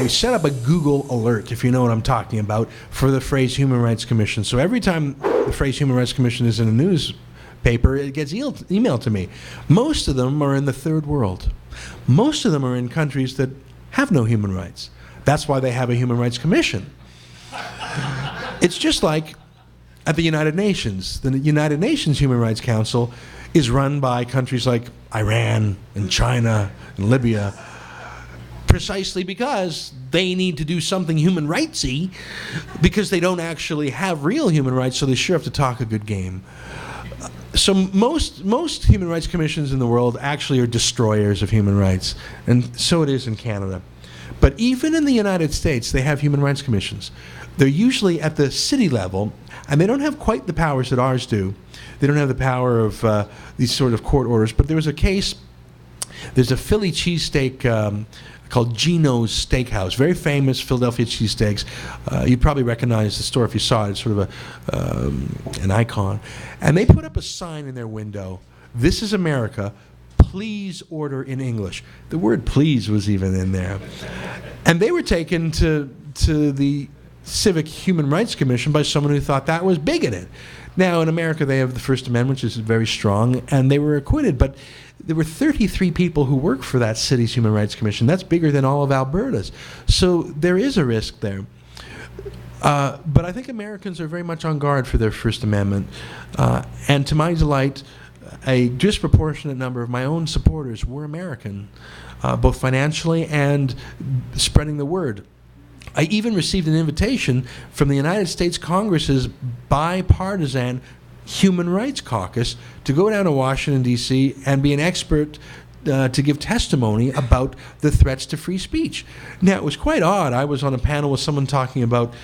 I set up a Google alert, if you know what I'm talking about, for the phrase Human Rights Commission. So every time the phrase Human Rights Commission is in a newspaper, it gets emailed to me. Most of them are in the third world. Most of them are in countries that have no human rights. That's why they have a Human Rights Commission. It's just like at the United Nations. The United Nations Human Rights Council is run by countries like Iran and China and Libya, precisely because they need to do something human rightsy, because they don't actually have real human rights, so they sure have to talk a good game. So most human rights commissions in the world actually are destroyers of human rights, and so it is in Canada. But even in the United States, they have human rights commissions. They're usually at the city level, and they don't have quite the powers that ours do. They don't have the power of these sort of court orders. But there was a case, there's a Philly cheesesteak called Gino's Steakhouse, very famous Philadelphia cheesesteaks. You'd probably recognize the store if you saw it. It's sort of an icon. And they put up a sign in their window, "This is America, please order in English." The word please was even in there. And they were taken to the Civic Human Rights Commission by someone who thought that was bigoted. Now, in America, they have the First Amendment, which is very strong, and they were acquitted. But there were 33 people who worked for that city's Human Rights Commission. That's bigger than all of Alberta's. So there is a risk there. But I think Americans are very much on guard for their First Amendment. And to my delight, a disproportionate number of my own supporters were American, both financially and spreading the word. I even received an invitation from the United States Congress's bipartisan Human Rights Caucus to go down to Washington, D.C. and be an expert to give testimony about the threats to free speech. Now, it was quite odd. I was on a panel with someone talking about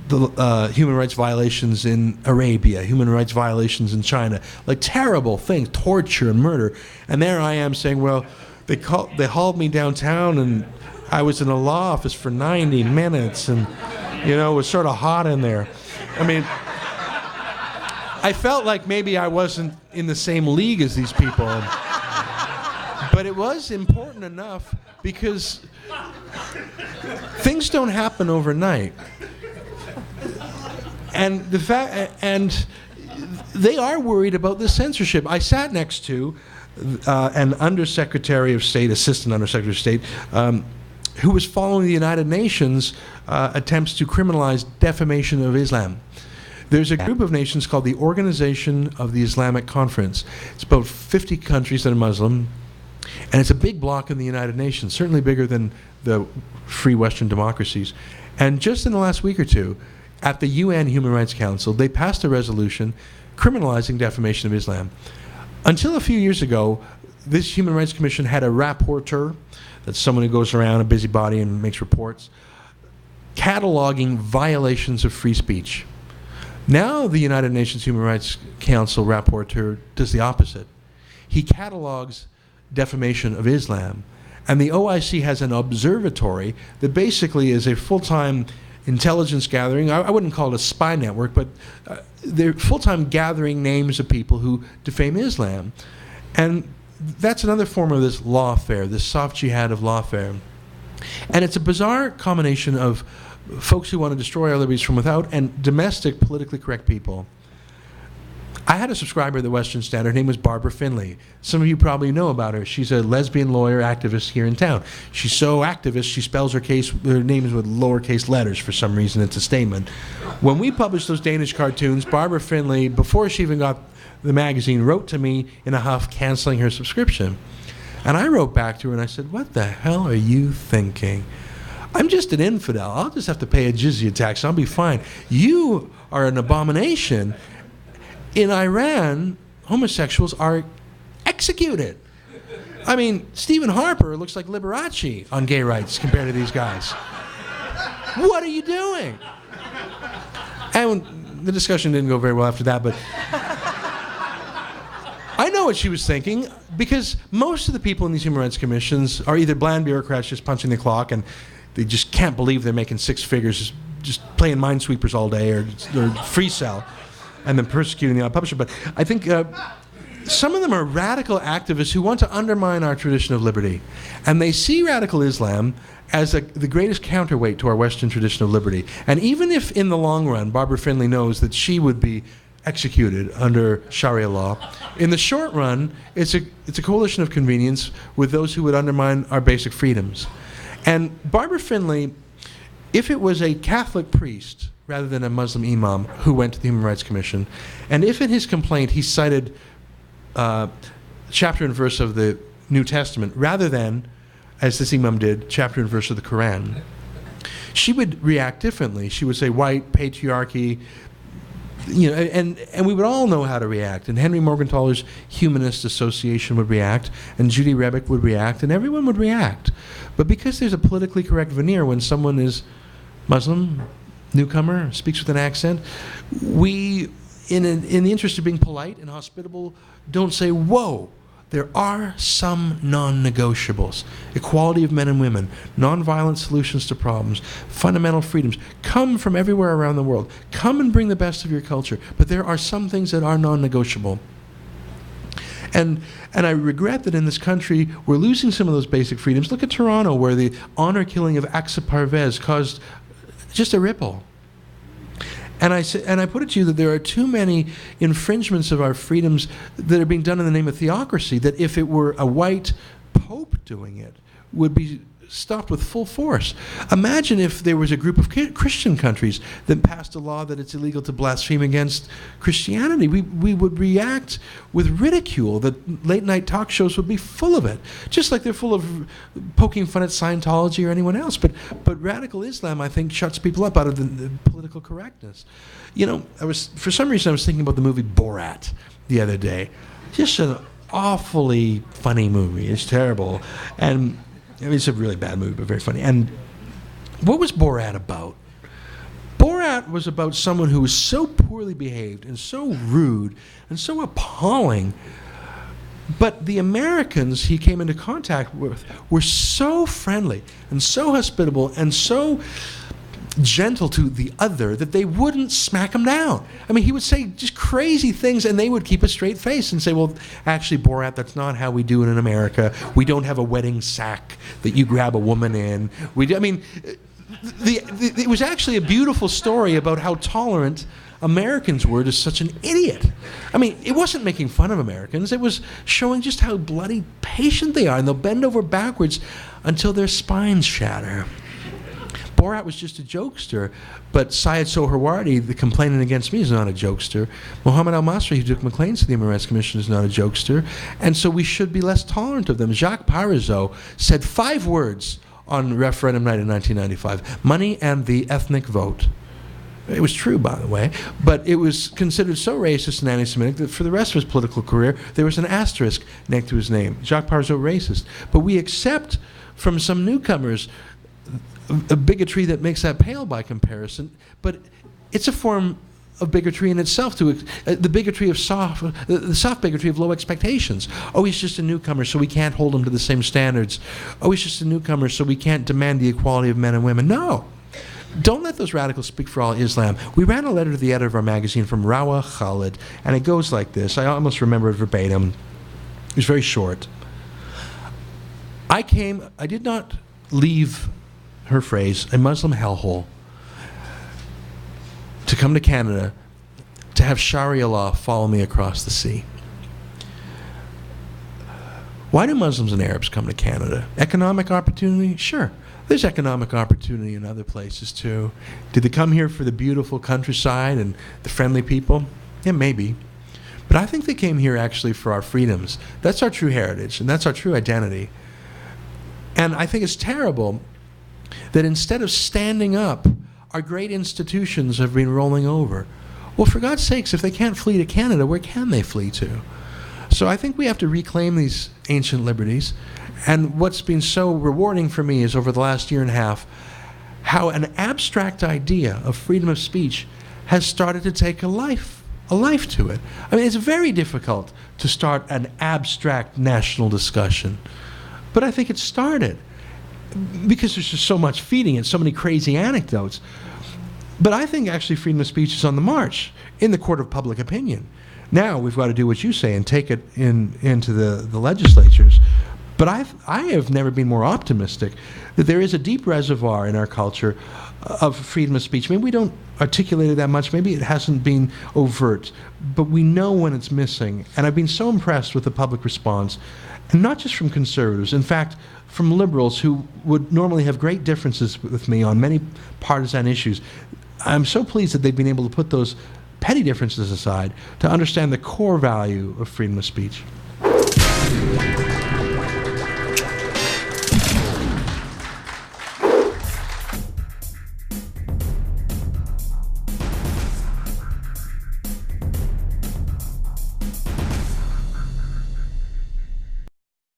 the human rights violations in Arabia, human rights violations in China, like terrible things, torture and murder. And there I am saying, well, they hauled me downtown and I was in a law office for 90 minutes and, you know, it was sort of hot in there. I mean, I felt like maybe I wasn't in the same league as these people. But it was important enough because things don't happen overnight. And and they are worried about the censorship. I sat next to an Undersecretary of State, Assistant Undersecretary of State, who was following the United Nations attempts to criminalize defamation of Islam. There's a group of nations called the Organization of the Islamic Conference. It's about 50 countries that are Muslim, and it's a big bloc in the United Nations, certainly bigger than the free Western democracies. And just in the last week or two, at the UN Human Rights Council, they passed a resolution criminalizing defamation of Islam. Until a few years ago, this Human Rights Commission had a rapporteur, that's someone who goes around, a busybody, and makes reports, cataloging violations of free speech. Now the United Nations Human Rights Council rapporteur does the opposite. He catalogs defamation of Islam, and the OIC has an observatory that basically is a full-time intelligence gathering. I wouldn't call it a spy network, but they're full-time gathering names of people who defame Islam. And that's another form of this lawfare, this soft jihad of lawfare. And it's a bizarre combination of folks who want to destroy our liberties from without and domestic politically correct people. I had a subscriber at the Western Standard. Her name was Barbara Finley. Some of you probably know about her. She's a lesbian lawyer activist here in town. She's so activist, she spells her name is with lowercase letters for some reason. It's a statement. When we published those Danish cartoons, Barbara Finley, before she even got the magazine, wrote to me in a huff canceling her subscription. And I wrote back to her and I said, "What the hell are you thinking? I'm just an infidel. I'll just have to pay a jizya tax. I'll be fine. You are an abomination. In Iran, homosexuals are executed. I mean, Stephen Harper looks like Liberace on gay rights compared to these guys. What are you doing?" And the discussion didn't go very well after that, but I know what she was thinking, because most of the people in these human rights commissions are either bland bureaucrats just punching the clock and they just can't believe they're making six figures just playing minesweepers all day or free cell and then persecuting the publisher. But I think some of them are radical activists who want to undermine our tradition of liberty. And they see radical Islam as the greatest counterweight to our Western tradition of liberty. And even if in the long run, Barbara Finley knows that she would be executed under Sharia law, in the short run, it's a coalition of convenience with those who would undermine our basic freedoms. And Barbara Finley, if it was a Catholic priest rather than a Muslim imam who went to the Human Rights Commission, and if in his complaint he cited chapter and verse of the New Testament rather than, as this imam did, chapter and verse of the Quran, she would react differently. She would say white patriarchy, and we would all know how to react. And Henry Morgenthaler's Humanist Association would react, and Judy Rebick would react, and everyone would react. But because there's a politically correct veneer when someone is Muslim, newcomer, speaks with an accent, we, in the interest of being polite and hospitable, don't say, whoa, there are some non-negotiables. Equality of men and women, nonviolent solutions to problems, fundamental freedoms. Come from everywhere around the world. Come and bring the best of your culture. But there are some things that are non-negotiable. And I regret that in this country, we're losing some of those basic freedoms. Look at Toronto, where the honor killing of Aqsa Parvez caused just a ripple. And I put it to you that there are too many infringements of our freedoms that are being done in the name of theocracy, that if it were a white pope doing it, would be stopped with full force. Imagine if there was a group of Christian countries that passed a law that it's illegal to blaspheme against Christianity. We would react with ridicule, that late-night talk shows would be full of it, just like they're full of poking fun at Scientology or anyone else. But radical Islam, I think, shuts people up out of the political correctness. For some reason, I was thinking about the movie Borat the other day. Just an awfully funny movie. It's terrible. And it's a really bad movie, but very funny. And what was Borat about? Borat was about someone who was so poorly behaved and so rude and so appalling, but the Americans he came into contact with were so friendly and so hospitable and so gentle to the other that they wouldn't smack him down. I mean, he would say just crazy things and they would keep a straight face and say, well, actually, Borat, that's not how we do it in America. We don't have a wedding sack that you grab a woman in. It was actually a beautiful story about how tolerant Americans were to such an idiot. I mean, it wasn't making fun of Americans. It was showing just how bloody patient they are, and they'll bend over backwards until their spines shatter. Borat was just a jokester, but Syed Sohrawardi, the complainant against me, is not a jokester. Mohammed Al-Masri, who took McLean's to the Human Rights Commission, is not a jokester. And so we should be less tolerant of them. Jacques Parizeau said 5 words on referendum night in 1995: money and the ethnic vote. It was true, by the way, but it was considered so racist and anti-Semitic that for the rest of his political career, there was an asterisk next to his name. Jacques Parizeau, racist. But we accept from some newcomers a bigotry that makes that pale by comparison, but it's a form of bigotry in itself, to the bigotry of the soft bigotry of low expectations. Oh, he's just a newcomer, so we can't hold him to the same standards. Oh, he's just a newcomer, so we can't demand the equality of men and women. No. Don't let those radicals speak for all Islam. We ran a letter to the editor of our magazine from Rawa Khalid, and it goes like this. I almost remember it verbatim. It was very short. I did not leave, her phrase, a Muslim hellhole to come to Canada to have Sharia law follow me across the sea. Why do Muslims and Arabs come to Canada? Economic opportunity? Sure. There's economic opportunity in other places too. Did they come here for the beautiful countryside and the friendly people? Yeah, maybe. But I think they came here actually for our freedoms. That's our true heritage, and that's our true identity. And I think it's terrible that instead of standing up, our great institutions have been rolling over. Well, for God's sakes, if they can't flee to Canada, where can they flee to? So I think we have to reclaim these ancient liberties. And what's been so rewarding for me is over the last year and a half, how an abstract idea of freedom of speech has started to take a life to it. I mean, it's very difficult to start an abstract national discussion. But I think it started because there's just so much feeding it, so many crazy anecdotes. But I think actually freedom of speech is on the march in the court of public opinion. Now we've got to do what you say and take it into the legislatures. But I have never been more optimistic that there is a deep reservoir in our culture of freedom of speech. Maybe we don't articulate it that much. Maybe it hasn't been overt. But we know when it's missing. And I've been so impressed with the public response, and not just from conservatives. In fact, from liberals who would normally have great differences with me on many partisan issues. I'm so pleased that they've been able to put those petty differences aside to understand the core value of freedom of speech.